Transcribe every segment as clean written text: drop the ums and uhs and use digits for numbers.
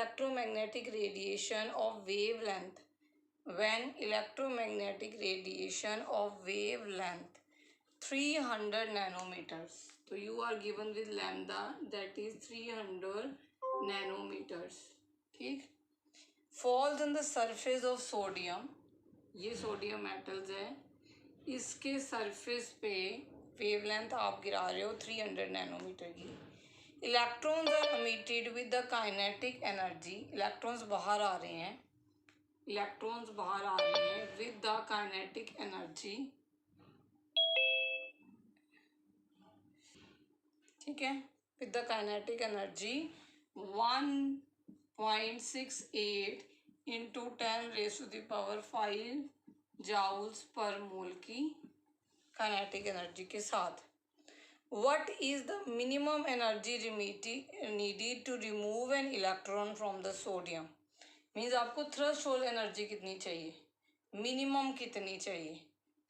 electromagnetic radiation of wavelength, when electromagnetic radiation of wavelength 300 nanometers, तो you are given with lambda that is 300 nanometers, ठीक, falls on the surface of sodium, ये sodium metals है, इसके surface पे wavelength आप गिरा रहे हो 300 नैनोमीटर की। Electrons are emitted with the kinetic energy, electrons बाहर आ रहे हैं, इलेक्ट्रॉन्स बाहर आ रहे हैं विद द काइनेटिक एनर्जी, ठीक है, with the kinetic energy 1.68 into 10⁵ joules पर मोल की काइनेटिक एनर्जी के साथ। What is the minimum energy needed to remove an electron from the sodium? Means आपको थ्रेशोल्ड एनर्जी कितनी चाहिए, मिनिमम कितनी चाहिए,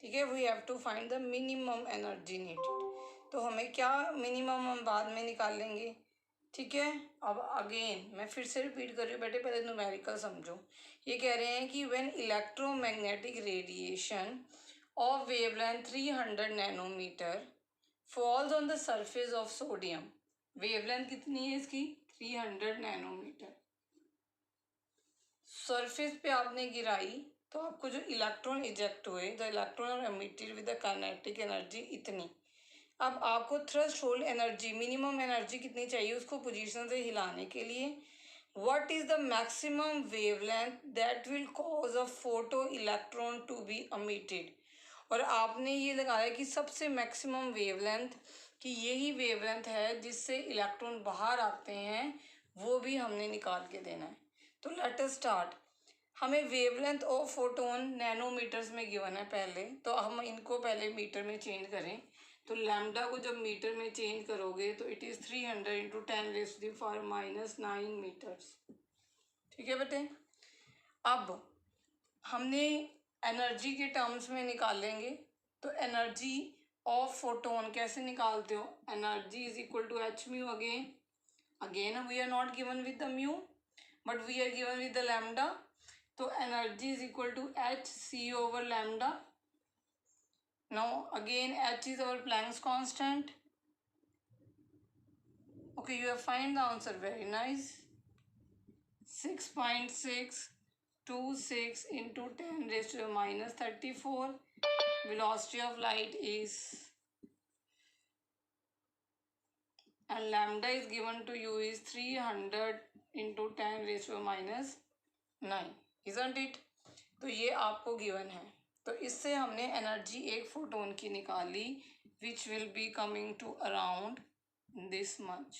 ठीक है, we have to find the minimum energy needed. तो हमें क्या मिनिमम हम बाद में निकाल लेंगे, ठीक है। अब अगेन मैं फिर से रिपीट कर रही हूँ बेटे, पहले न्यूमेरिकल समझो। ये कह रहे हैं कि when electromagnetic radiation of wavelength 300 nanometre falls on the surface of sodium, wavelength कितनी है इसकी 300 नैनोमीटर, सरफेस पे आपने गिराई तो आपको जो इलेक्ट्रॉन इजेक्ट हुए, the electron are emitted with the kinetic energy इतनी। अब आपको थ्रेशोल्ड एनर्जी, मिनिमम एनर्जी कितनी चाहिए उसको पोजीशन से हिलाने के लिए। What is the maximum wavelength that will cause a photo electron to be emitted, और आपने ये लगाया कि सबसे मैक्सिमम वेवलेंथ, कि यही वेवलेंथ है जिससे इलेक्ट्रॉन बाहर आते हैं, वो भी हमने निकाल के देना है। तो लेट अस स्टार्ट। हमें वेवलेंथ ऑफ फोटोन नैनोमीटर्स में गिवन है पहले, तो हम इनको पहले मीटर में चेंज करें। तो लैम्डा को जब मीटर में चेंज करोगे तो इट इज़ 300 इंटू 10⁻⁹ मीटर्स, ठीक है बेटे। अब हमने एनर्जी के टर्म्स में निकालेंगे, तो एनर्जी ऑफ फोटोन कैसे निकालते हो, energy is equal to H mu, again we are not given with the mu but we are given with the lambda, तो energy is equal to H C over lambda. Now again H is our Planck's constant, okay you have find the answer, very nice, 6.626 into 10⁻34, velocity of light is, and lambda is given to you is 300 into 10⁻⁹, isn't it? तो ये आपको given है, तो इससे हमने energy एक photon की निकाली which will be coming to around this much,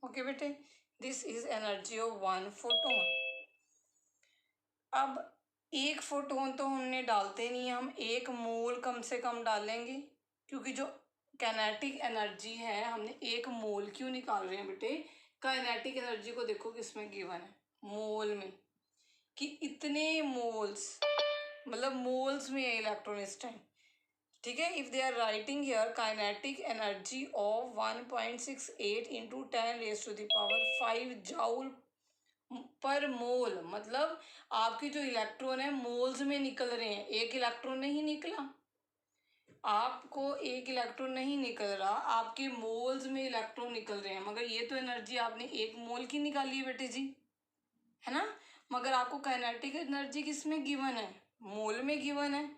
okay बेटे, this is energy of one photon. अब एक फोटोन तो हमने डालते नहीं, हम एक मोल कम से कम डालेंगे, क्योंकि जो काइनेटिक एनर्जी है हमने एक मोल क्यों निकाल रहे हैं बेटे, काइनेटिक एनर्जी को देखो किसमें गिवन है, मोल में, कि इतने मोल्स, मतलब मोल्स में है इलेक्ट्रॉन इस टाइम, ठीक है। If they are writing here kinetic energy of 1.68 into 10⁵ joule per mole, मतलब आपकी जो इलेक्ट्रॉन है मोल्स में निकल रहे हैं, एक इलेक्ट्रॉन नहीं निकला, आपको एक इलेक्ट्रॉन नहीं निकल रहा, आपके मोल्स में इलेक्ट्रॉन निकल रहे हैं, मगर ये तो एनर्जी आपने एक मोल की निकाली है बेटे जी, है ना, मगर आपको काइनेटिक एनर्जी किस में गिवन है, मोल में गिवन है।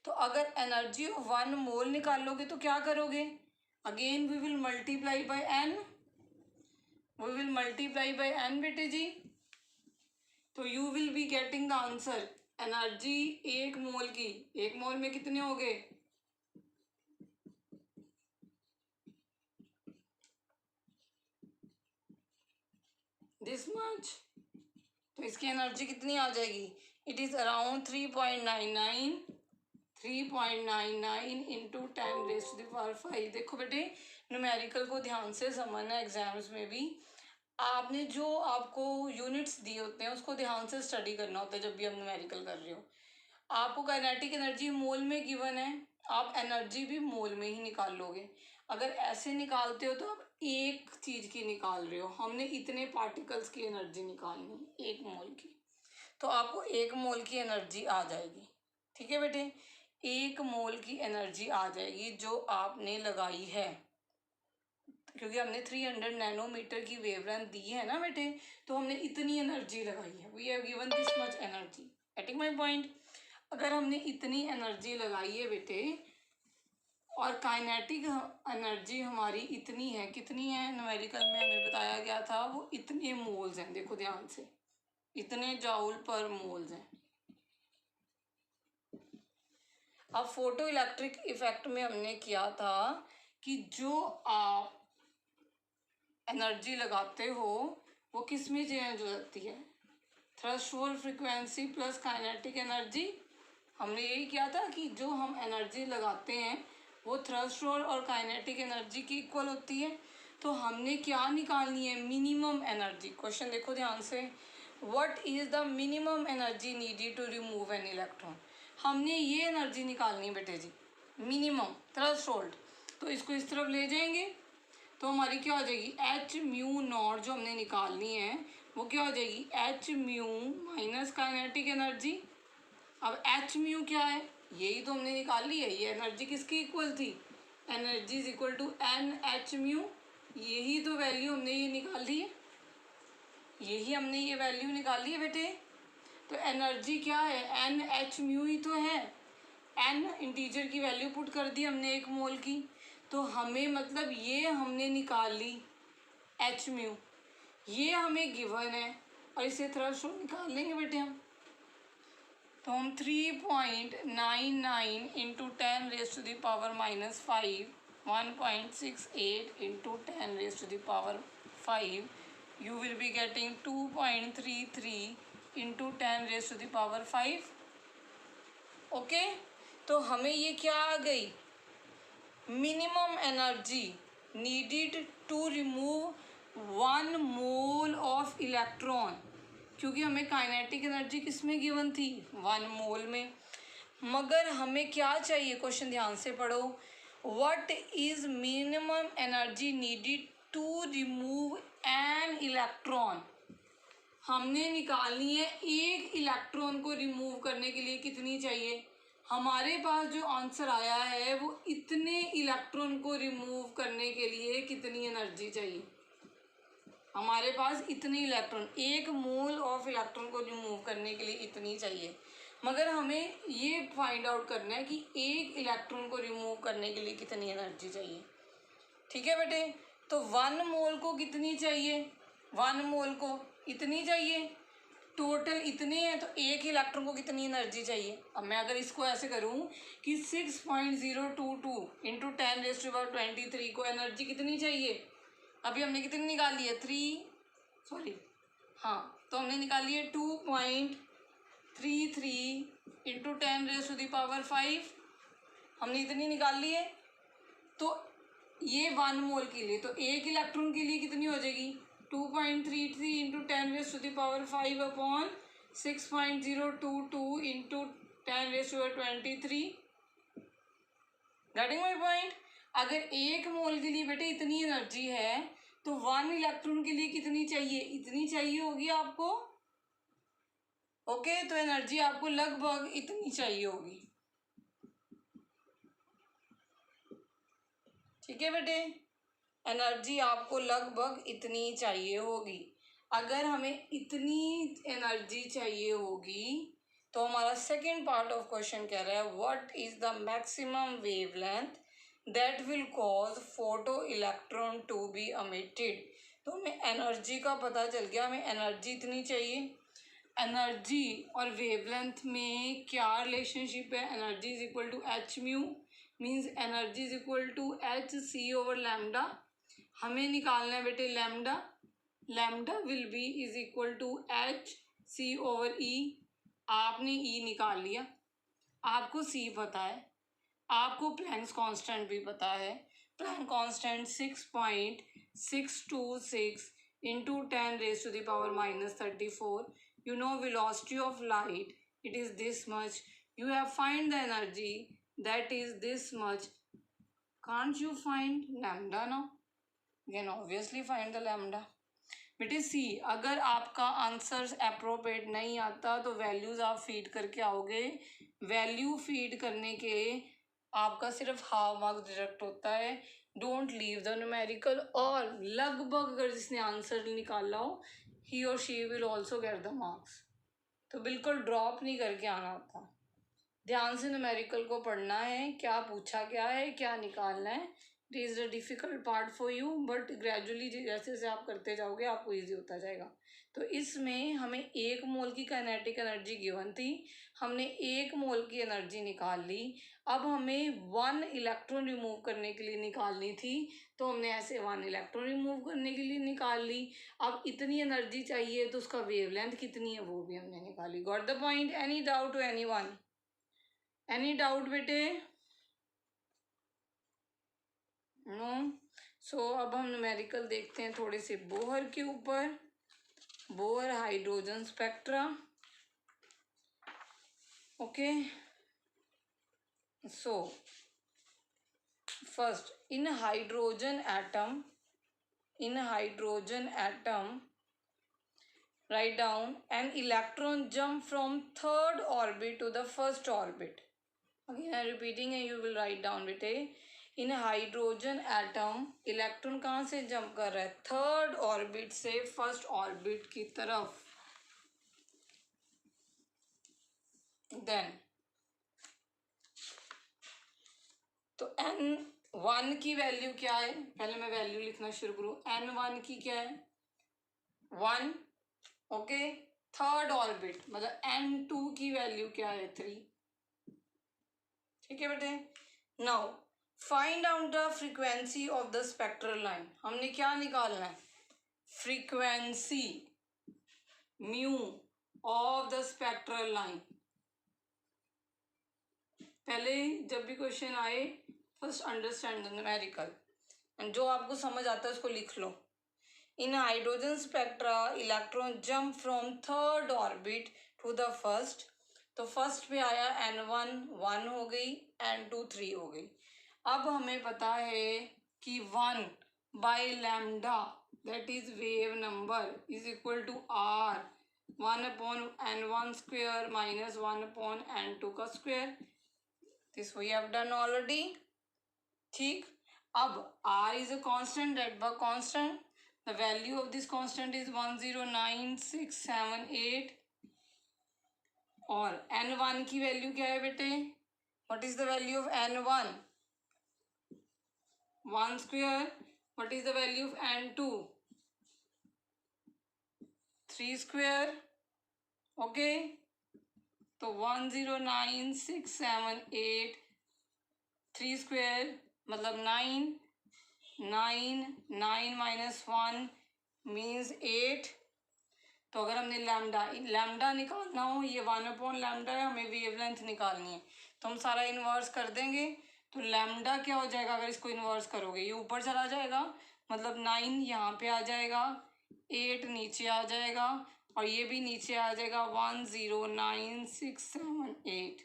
तो अगर एनर्जी ऑफ 1 मोल निकालोगे तो क्या करोगे, again we will multiply by N, we will multiply by N बेटे जी, तो you will be getting the answer, energy एक मोल की, एक मोल में कितने हो गए, दिस मच, तो इसकी एनर्जी कितनी आ जाएगी, इट इज अराउंड 3.99 इंटू 10⁵। देखो बेटे न्यूमेरिकल को ध्यान से समझना, एग्जाम्स में भी आपने जो आपको यूनिट्स दिए होते हैं उसको ध्यान से स्टडी करना होता है जब भी आप न्यूमेरिकल कर रहे हो। आपको काइनेटिक एनर्जी मोल में गिवन है, आप एनर्जी भी मोल में ही निकाल लोगे, अगर ऐसे निकालते हो तो आप एक चीज की निकाल रहे हो, हमने इतने पार्टिकल्स की एनर्जी निकालनी है, 1 मोल की, तो आपको 1 मोल की एनर्जी आ जाएगी। ठीक है बेटे, 1 मोल की एनर्जी आ जाएगी जो आपने लगाई है, क्योंकि हमने 300 नैनोमीटर की वेवलेंथ दी है ना बेटे, तो हमने इतनी एनर्जी लगाई है, we have given this much energy. Getting my point? अगर हमने इतनी एनर्जी लगाई है बेटे, और काइनेटिक एनर्जी हमारी इतनी है, कितनी है, न्यूमेरिकल में हमें बताया गया था वो इतने मोल्स हैं, देखो ध्यान से, इतने जाउल पर मोल्स हैं। अब फोटो इलेक्ट्रिक इफेक्ट में हमने किया था कि जो आप एनर्जी लगाते हो वो किस में चेंज हो जाती है, threshold frequency plus kinetic energy. हमने यही किया था कि जो हम एनर्जी लगाते हैं वो थ्रेशोल्ड और काइनेटिक एनर्जी की इक्वल होती है। तो हमने क्या निकालनी है, मिनिमम एनर्जी। क्वेश्चन देखो ध्यान से, what is the minimum energy needed to remove an electron. हमने ये एनर्जी निकालनी है बेटे जी, मिनिमम थ्रेशोल्ड। तो इसको इस तरफ ले जाएंगे तो हमारी क्या हो जाएगी, एच म्यू नॉट जो हमने निकालनी है वो क्या हो जाएगी, H mu minus kinetic energy. अब एच म्यू क्या है, यही तो हमने निकाली है, ये एनर्जी किसकी इक्वल थी, energy is equal to N H mu, यही तो वैल्यू हमने ये निकाली है, यही हमने ये वैल्यू निकाली है बेटे। तो एनर्जी क्या है, एन एच म्यू ही तो है, एन इंटीजर की वैल्यू पुट कर दी हमने 1 मोल की, तो हमें मतलब ये हमने निकाल ली एच म्यू, ये हमें गिवन है, और इसे थ्रेशोल्ड निकाल लेंगे बेटे हम। तो हम 3.99 into 10⁻⁻5, 1.68 into 10⁻5, you will be getting 2.33 into 10⁻5। Okay, तो हमें ये क्या आ गई, minimum energy needed to remove 1 mole of electron, क्योंकि हमें काइनेटिक एनर्जी किस में गिवन थी, 1 मोल में। मगर हमें क्या चाहिए, क्वेश्चन ध्यान से पढ़ो, what is minimum energy needed to remove an electron. हमने निकालनी है एक इलेक्ट्रॉन को रिमूव करने के लिए कितनी चाहिए, हमारे पास जो आंसर आया है वो इतने इलेक्ट्रॉन को रिमूव करने के लिए कितनी एनर्जी चाहिए, हमारे पास इतनी इलेक्ट्रॉन, 1 मोल ऑफ इलेक्ट्रॉन को रिमूव करने के लिए इतनी चाहिए। मगर हमें ये फाइंड आउट करना है कि एक इलेक्ट्रॉन को रिमूव करने के लिए कितनी एनर्जी चाहिए। ठीक है बेटे, तो 1 मोल को कितनी चाहिए, 1 मोल को इतनी चाहिए, टोटल इतने हैं, तो एक इलेक्ट्रॉन को कितनी एनर्जी चाहिए। अब मैं अगर इसको ऐसे करूं कि 6.022 इंटू 10⁻23 को एनर्जी कितनी चाहिए, अभी हमने कितनी निकाली है, 3, सॉरी हाँ, तो हमने निकाली है 2.33 इंटू 10⁻5, हमने इतनी निकाल ली है। तो ये 1 मोल के लिए, तो एक इलेक्ट्रॉन के लिए कितनी हो जाएगी, 2.33 into 10⁻5 upon 6.022 into 10⁻23। Getting my point? अगर 1 मोल के लिए बेटे इतनी एनर्जी है तो 1 इलेक्ट्रॉन के लिए कितनी चाहिए, इतनी चाहिए होगी आपको। ओके, तो एनर्जी आपको लगभग इतनी चाहिए होगी। ठीक है बेटे, एनर्जी आपको लगभग इतनी चाहिए होगी। अगर हमें इतनी एनर्जी चाहिए होगी तो हमारा सेकेंड पार्ट ऑफ क्वेश्चन कह रहा है what is the maximum wavelength that will cause photo electron to be emitted. तो हमें एनर्जी का पता चल गया, हमें एनर्जी इतनी चाहिए। एनर्जी और वेवलेंथ में क्या रिलेशनशिप है, energy is equal to H mu, means energy is equal to H C over lambda. हमें निकालना है बेटे lambda, lambda will be is equal to H C over E. आपने ई निकाल लिया, आपको सी पता है, आपको प्लैंक्स कांस्टेंट भी पता है। Planck constant 6.626 into 10⁻⁻34। You know velocity of light, it is this much. You have find the energy, that is this much. Can't you find lambda now? Can obviously find the lambda. बेटे सी, अगर आपका answer appropriate नहीं आता तो values आप feed करके आओगे। Value feed करने के आपका सिर्फ हाफ मार्क्स डिडक्ट होता है। Don't leave the numerical. और लगभग अगर जिसने आंसर निकाला हो ही और she will also get the marks. तो बिल्कुल ड्रॉप नहीं करके आना होता। ध्यान से न्यूमेरिकल को पढ़ना है, क्या पूछा क्या है, क्या निकालना है। It is the difficult part for you, but gradually जैसे जैसे आप करते जाओगे आपको ईजी होता जाएगा। तो इसमें हमें 1 मोल की काइनेटिक एनर्जी गिवन थी, हमने 1 मोल की एनर्जी निकाल ली। अब हमें 1 इलेक्ट्रॉन रिमूव करने के लिए निकालनी थी, तो हमने ऐसे 1 इलेक्ट्रॉन रिमूव करने के लिए निकाल ली। अब इतनी एनर्जी चाहिए तो उसका वेवलेंथ कितनी है वो भी हमने निकाली। Got the point? Any doubt to anyone? Any doubt बेटे? नो। सो अब हम न्यूमेरिकल देखते हैं थोड़े से बोहर के ऊपर। Bohr hydrogen spectra. Okay, so first in hydrogen atom write down an electron jump from third orbit to the first orbit. Again I'm repeating and you will write down बेटे। इन hydrogen atom electron कहाँ से jump कर रहा है? Third orbit से first orbit की तरफ। Then तो N1 की वैल्यू क्या है? पहले मैं वैल्यू लिखना शुरू करूँ। N1 की क्या है? 1। ओके, थर्ड ऑर्बिट मतलब N2 की वैल्यू क्या है? 3। ठीक है बेटे। Now find out the frequency of the spectral line. हमने क्या निकालना है? Frequency mu of the spectral line. पहले जब भी क्वेश्चन आए first understand the numerical and जो आपको समझ आता है उसको लिख लो। In hydrogen spectra electron jump from third orbit to the first. तो फर्स्ट पे आया N1 1 हो गई, N2 3 हो गई। अब हमें पता है कि 1 by lambda that is wave number is equal to R 1/N1 square minus 1/N2 का square. This we have done already. ठीक, अब R is a constant, that bar constant, the value of this constant is 109678 और N1 की value क्या है बेटे? What is the value of N1? 1 square. What is the value of N2? 3 square. Okay, तो 109678 3 square मतलब 9। 9 minus 1 means 8। तो अगर हमने लैम्डा निकालना हो, ये 1/लैम्डा है, हमें वेवलेंथ निकालनी है तो हम सारा इन्वर्स कर देंगे। तो लैम्डा क्या हो जाएगा अगर इसको इन्वर्स करोगे? ये ऊपर चला जाएगा मतलब 9 यहाँ पे आ जाएगा, 8 नीचे आ जाएगा और ये भी नीचे आ जाएगा 109678।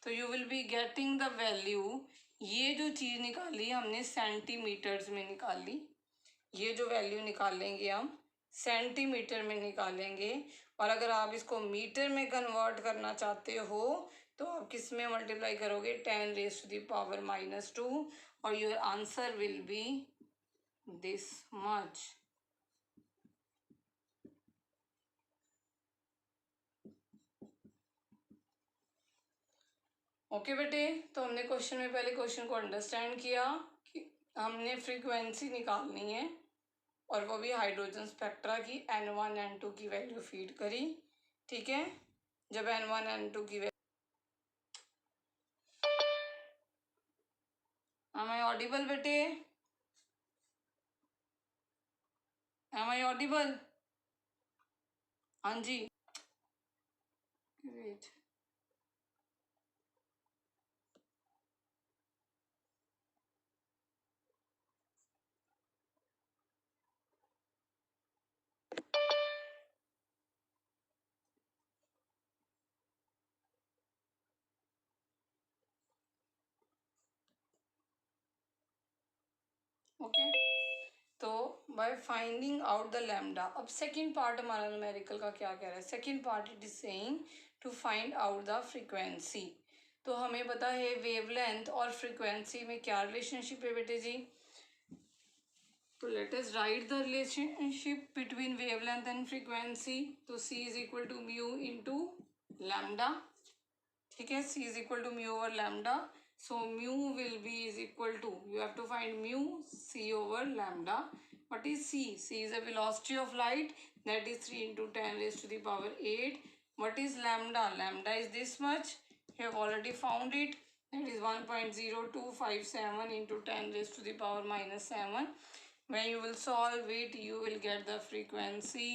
तो you will be getting the value. ये जो चीज़ निकाली हमने सेंटीमीटर्स में निकाली। ये जो वैल्यू निकालेंगे हम सेंटीमीटर में निकालेंगे। और अगर आप इसको मीटर में कन्वर्ट करना चाहते हो तो आप किस में मल्टीप्लाई करोगे? 10⁻⁻² और your answer will be this much. Okay बेटे, तो हमने क्वेश्चन में पहले क्वेश्चन को अंडरस्टैंड किया कि हमने फ्रीक्वेंसी निकालनी है और वो भी हाइड्रोजन स्पेक्ट्रा की N1 N2 की वैल्यू फीड करी। ठीक है, जब N1 N2 की Am I audible बेटे? Am I audible? हाँ जी। Wait. ओके, तो by finding out the lambda, अब सेकंड पार्ट हमारा न्यूमेरिकल का क्या कह रहा है, second part it is saying to find out the frequency. तो हमें पता है वेवलेंथ और फ्रीक्वेंसी में क्या रिलेशनशिप है बेटे जी, तो let us write the relationship between wavelength and frequency. तो c is equal to mu into lambda, ठीक है, c is equal to mu over lambda, so mu will be is equal to, you have to find mu c over lambda. What is c? C is the velocity of light, that is 3 into 10 raised to the power 8. What is lambda? Lambda is this much, you have already found it, that is 1.0257 into 10 raised to the power minus 7. When you will solve it, you will get the frequency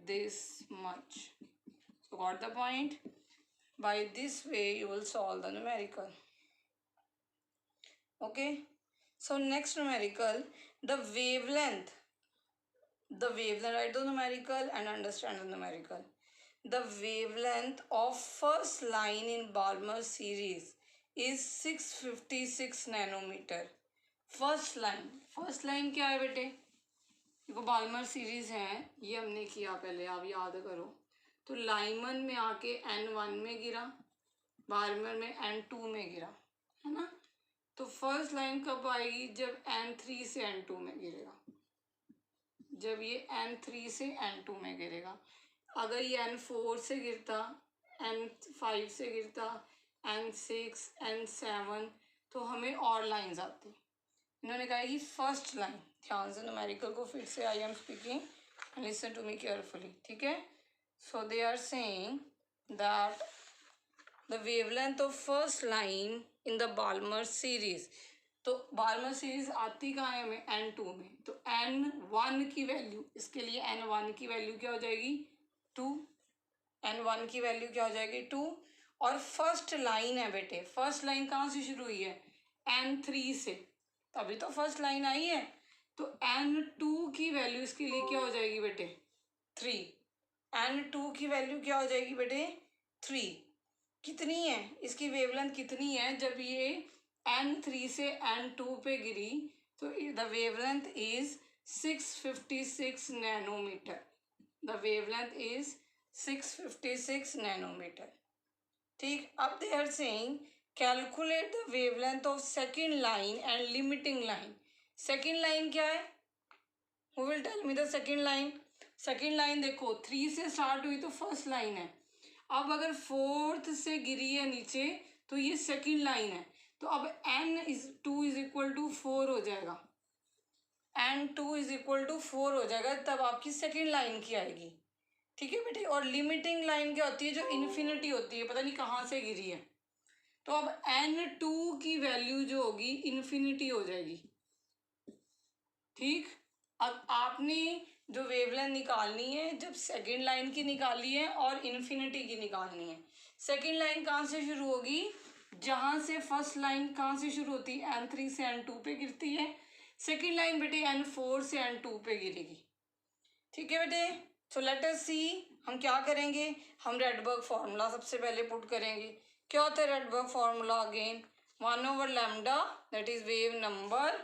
this much. So got the point? By this way you will solve the numerical. Okay, so next numerical, the wavelength, write the numerical and understand the numerical. The wavelength of first line in Balmer series is 656 nanometer. First line क्या है बेटे, देखो Balmer series है, ये हमने किया पहले, आप याद करो। तो लाइमन में आके N1 में गिरा, बाल्मर में N2 में गिरा, है ना। तो फर्स्ट लाइन कब आएगी, जब N3 से N2 में गिरेगा, जब ये N3 से N2 में गिरेगा। अगर ये N4 से गिरता, N5 से गिरता, N6, N7, तो हमें और लाइंस आती। इन्होंने कहा कि फर्स्ट लाइन, ध्यान से न्यूमेरिकल को फिर से I am speaking, listen to me carefully, ठीक है। So they are saying that the wavelength of first line in the Balmer series, तो बाल्मर सीरीज आती कहाँ है हमें, N2 में, तो N1 की वैल्यू, इसके लिए N1 की वैल्यू क्या हो जाएगी 2, N1 की वैल्यू क्या हो जाएगी 2, और फर्स्ट लाइन है बेटे, फर्स्ट लाइन कहाँ से शुरू हुई है, N3 से, तभी तो फर्स्ट लाइन आई है। तो N2 की वैल्यू इसके लिए क्या हो जाएगी बेटे 3, N2 की वैल्यू क्या हो जाएगी बेटे 3, कितनी है इसकी वेवलेंथ कितनी है, जब ये N3 से N2 पे गिरी तो the wavelength is 656 nanometre, the wavelength is 656 nanometre, ठीक। अब they are saying calculate the wavelength of second line and limiting line. Second line क्या है, who will tell me the second line. Second line देखो 3 से start हुई तो first line है, अब अगर 4th से गिरी है नीचे तो ये सेकेंड लाइन है, तो अब N2 इज इक्वल टू 4 हो जाएगा, N2 इज इक्वल टू 4 हो जाएगा, तब आपकी सेकेंड लाइन की आएगी, ठीक है बेटे। और लिमिटिंग लाइन क्या होती है, जो इन्फिनिटी होती है, पता नहीं कहाँ से गिरी है, तो अब N2 की वैल्यू जो होगी इन्फिनिटी हो जाएगी, ठीक। अब आपने जो वेवलेंथ निकालनी है, जब सेकेंड लाइन की निकाली है और इन्फिनिटी की निकालनी है। सेकेंड लाइन कहाँ से शुरू होगी, जहाँ से फर्स्ट लाइन कहाँ से शुरू होती है, N3 से N2 पे गिरती है, सेकेंड लाइन बेटे N4 से N2 पे गिरेगी, ठीक है बेटे। सो लेट अस सी, हम क्या करेंगे, हम रेडबर्ग फॉर्मूला सबसे पहले पुट करेंगे। क्या होता है Rydberg formula, again 1 over lambda, that is wave number,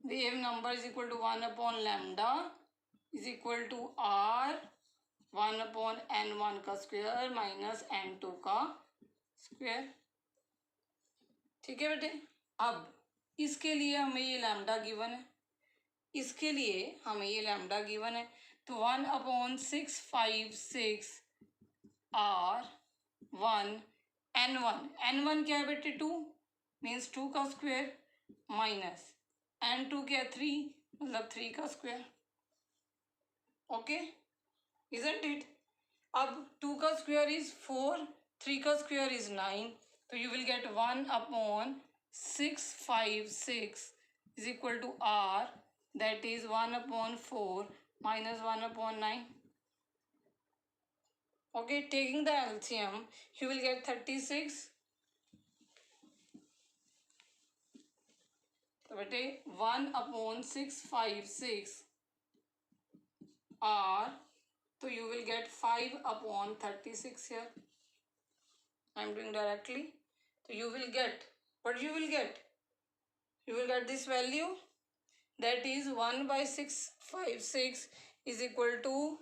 wave number is equal to 1 upon lambda is equal to R 1 upon N1 का स्क्वायर माइनस N2 का स्क्वायर, ठीक है बेटे। अब इसके लिए हमें ये लैम्डा गिवन है, इसके लिए हमें ये लैम्डा गिवन है, तो 1 upon 656 R1 N1 क्या है बेटे 2, मीन्स 2 का स्क्वायर माइनस N2 क्या है 3, मतलब 3 का स्क्वायर, ओके इजंट इट। अब 2 का स्क्वायर इज 4, 3 का स्क्वायर इज 9, तो you will gate 1 upon 656 is equal to R, that is 1 upon 4 minus 1 upon 9. Okay, taking the LCM, you will get 36. तो बेटे 1 upon 656 R, तो you will get 5 upon 36 here. I am doing directly. तो you will get, what you will get? You will get this value, that is 1/656 is equal to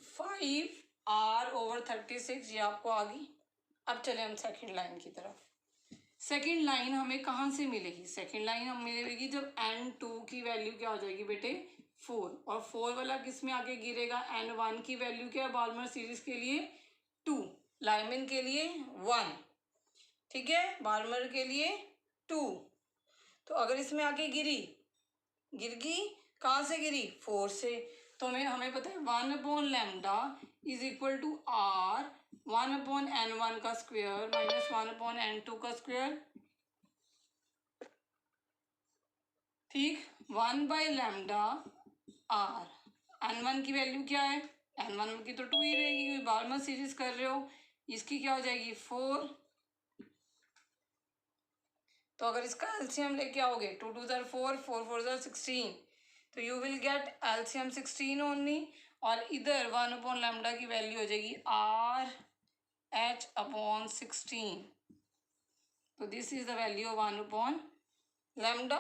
5r/36। ये आपको आ गई। अब चले हम सेकेंड लाइन की तरफ। सेकेंड लाइन हमें कहाँ से मिलेगी? सेकेंड लाइन हमें मिलेगी जब n2 की वैल्यू क्या हो जाएगी बेटे? 4, और 4 वाला किस में आके गिरेगा? n1 की वैल्यू क्या है बार्मर सीरीज के लिए? 2, लाइमन के लिए 1, ठीक है, बार्मर के लिए 2। तो अगर इसमें आके गिर गई, कहाँ से गिरी? 4 से। तो हमें पता है 1/λ is equal to r 1/n1 का स्क्वायर माइनस 1/n2 का स्क्वायर, ठीक। 1/λ r, n1 की वैल्यू क्या है? n1 की तो 2 ही रहेगी क्योंकि बार्मर सीरीज कर रहे हो। इसकी क्या हो जाएगी? 4। तो अगर इसका एलसीएम लेके आओगे 2 2 ज़ार 4, 4 4 ज़ार 16, तो you will get LCM 16 only. और इधर 1/λ की वैल्यू हो जाएगी RH/16। तो this is the value of 1/λ।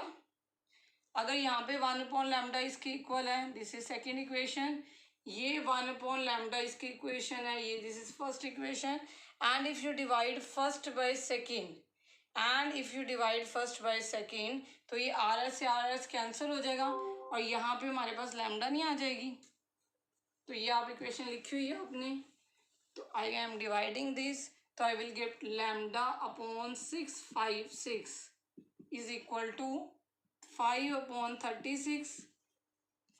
अगर यहाँ पे 1/λ इसके इक्वल है, दिस इज सेकेंड इक्वेशन। ये 1/λ इसकी इक्वेशन है, ये this is first equation. And if you divide first by second, तो ये RS से RS कैंसिल हो जाएगा और यहाँ पे हमारे पास लैम्डा नहीं आ जाएगी। तो ये आप इक्वेशन लिखी हुई है आपने। तो आई एम डिवाइडिंग दिस, तो I will get λ/656 is equal to 5/36।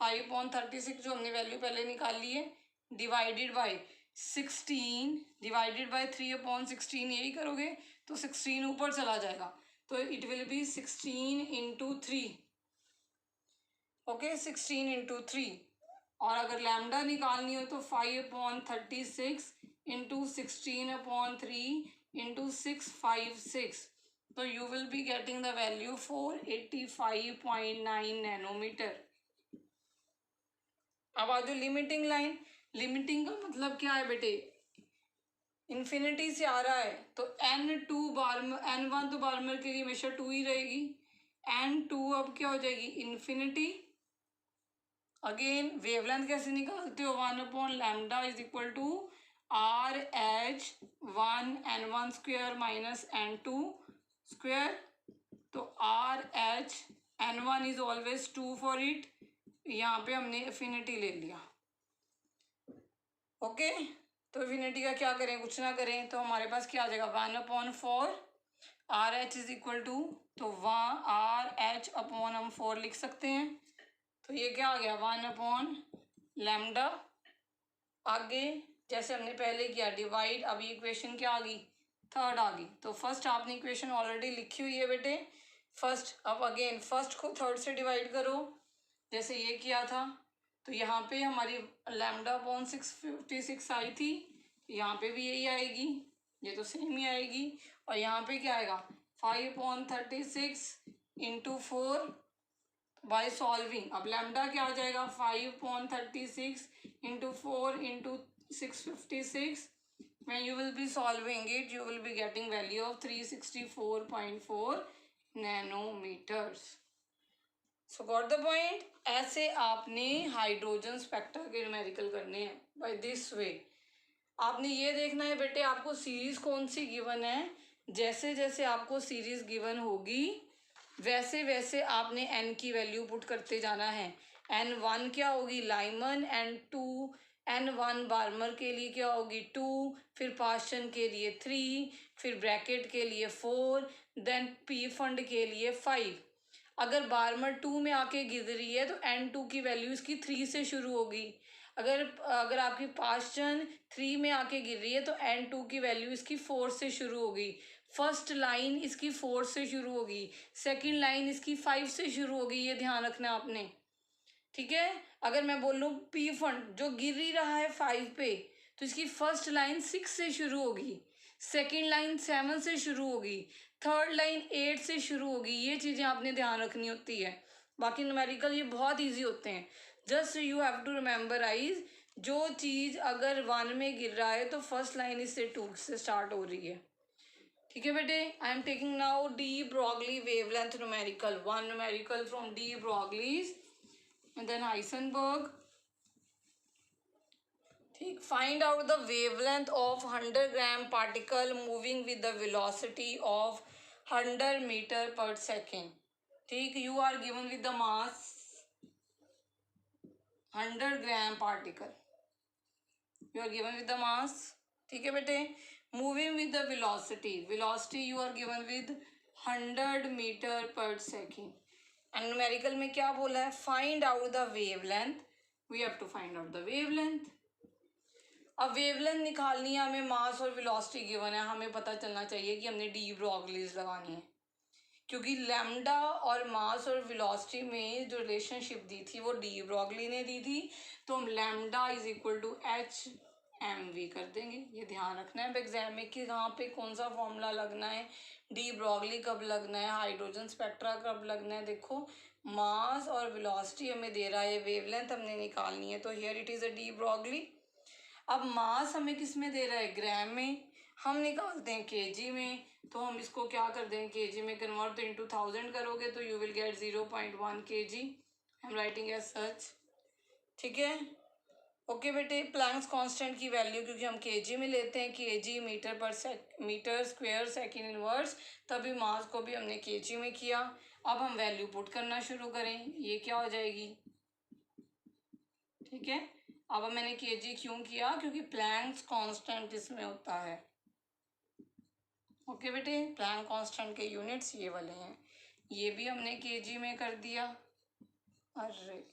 5/36 जो हमने वैल्यू पहले निकाल ली है, डिवाइडेड बाय 16 डिवाइडेड बाय 3/16, यही करोगे तो 16 ऊपर चला जाएगा, तो it will be 16 into 3। Okay, 16 into 3। और अगर लैम्डा निकालनी हो तो 5/36 इंटू 16/3 इंटू 656, तो you will be getting the value 485.9 nanometre. अब आ जाओ लिमिटिंग लाइन। लिमिटिंग का मतलब क्या है बेटे? इन्फिनिटी से आ रहा है तो n1 तो बार्मर के लिए हमेशा 2 ही रहेगी। n2 अब क्या हो जाएगी? इन्फिनिटी। अगेन वेवलेंथ कैसे निकालते हो? 1/λ is equal to RH1n1 square minus n2 square. तो RH(n1) is always 2 for it, यहाँ पे हमने इन्फिनिटी ले लिया। ओके, तो इन्फिनिटी का क्या करें? कुछ ना करें, तो हमारे पास क्या आ जाएगा? 1/4 RH इज इक्वल टू, तो वहाँ RH/ हम 4 लिख सकते हैं। तो ये क्या आ गया? 1/λ। आगे जैसे हमने पहले किया डिवाइड, अब ये इक्वेशन क्या आ गई? थर्ड आ गई। तो फर्स्ट आपने इक्वेशन ऑलरेडी लिखी हुई है बेटे, फर्स्ट। अब अगेन फर्स्ट को थर्ड से डिवाइड करो, जैसे ये किया था। तो यहाँ पे हमारी λ/656 आई थी, यहाँ पे भी यही आएगी, ये तो सेम ही आएगी। और यहाँ पे क्या आएगा? 5/36 इंटू 4 बाय सॉल्विंग। अब लैम्डा क्या आ जाएगा? 5/36 into 4 into 656। when you will be solving it, you will be getting value of 364.4 nanometers. So got the point? ऐसे आपने हाइड्रोजन स्पेक्ट्रा के न्यूमेरिकल करने हैं बाय दिस वे। आपने ये देखना है बेटे आपको सीरीज कौन सी गिवन है। जैसे जैसे आपको सीरीज गिवन होगी वैसे वैसे आपने n की वैल्यू पुट करते जाना है। n1 क्या होगी? लाइमन। n1 बार्मर के लिए क्या होगी? 2, फिर पास्चन के लिए 3, फिर ब्रैकेट के लिए 4, देन पी फंड के लिए 5। अगर बार्मर 2 में आके गिर रही है तो n2 की वैल्यू इसकी 3 से शुरू होगी। अगर आपकी पास्चन 3 में आके गिर रही है तो n2 की वैल्यू इसकी 4 से शुरू होगी। फर्स्ट लाइन इसकी 4 से शुरू होगी, सेकंड लाइन इसकी 5 से शुरू होगी, ये ध्यान रखना आपने, ठीक है। अगर मैं बोलूँ पी फंड जो गिर ही रहा है 5 पे, तो इसकी फर्स्ट लाइन 6 से शुरू होगी, सेकंड लाइन 7 से शुरू होगी, थर्ड लाइन 8 से शुरू होगी। ये चीज़ें आपने ध्यान रखनी होती है। बाकी न्यूमेरिकल ये बहुत इजी होते हैं, जस्ट यू हैव टू रिमेम्बराइज। जो चीज़ अगर 1 में गिर रहा है तो फर्स्ट लाइन इससे 2 से स्टार्ट हो रही है, ठीक है बेटे, I am taking now de Broglie wavelength numerical, one numerical from de Broglie's and then Heisenberg. ठीक, find out the wavelength of 100 gram particle moving with the velocity of 100 metre per second. ठीक, you are given with the mass 100 gram particle, you are given with the mass. ठीक है बेटे, moving with the velocity, velocity you are given with 100 metre per second and numerical में क्या बोला है, find out the wavelength, we have to find out the wavelength. अब wavelength निकालनी है हमें, मास और वेलोसिटी गिवन है, हमें पता चलना चाहिए कि हमने डी ब्रॉगलीज लगानी है, क्योंकि लैम्डा और मास और वेलोसिटी में जो रिलेशनशिप दी थी वो डी ब्रॉगली ने दी थी, तो हम lambda is equal to H M V कर देंगे। ये ध्यान रखना है एग्जाम में कि कहाँ पे कौन सा फॉर्मूला लगना है, डी ब्रॉगली कब लगना है, हाइड्रोजन स्पेक्ट्रा कब लगना है। देखो मास और वेलोसिटी हमें दे रहा है, वेवलेंथ हमने निकालनी है, तो here it is a de Broglie. अब मास हमें किस में दे रहा है, ग्राम में, हम निकालते हैं केजी में, तो हम इसको क्या कर दें, केजी में कन्वर्ट इनटू 1000 करोगे तो you will get 0.1 kg, I am writing as such. ठीक है, ओके बेटे, प्लैंक्स कांस्टेंट की वैल्यू क्योंकि हम केजी में लेते हैं, केजी मीटर पर मीटर स्क्वायर सेकेंड इनवर्स, तभी मास को भी हमने केजी में किया। अब हम वैल्यू पुट करना शुरू करें, ये क्या हो जाएगी। ठीक है, अब मैंने केजी क्यों किया, क्योंकि प्लैंक्स कांस्टेंट इसमें होता है। ओके बेटे, प्लैंक कांस्टेंट के यूनिट्स ये वाले हैं, ये भी हमने केजी में कर दिया। अरे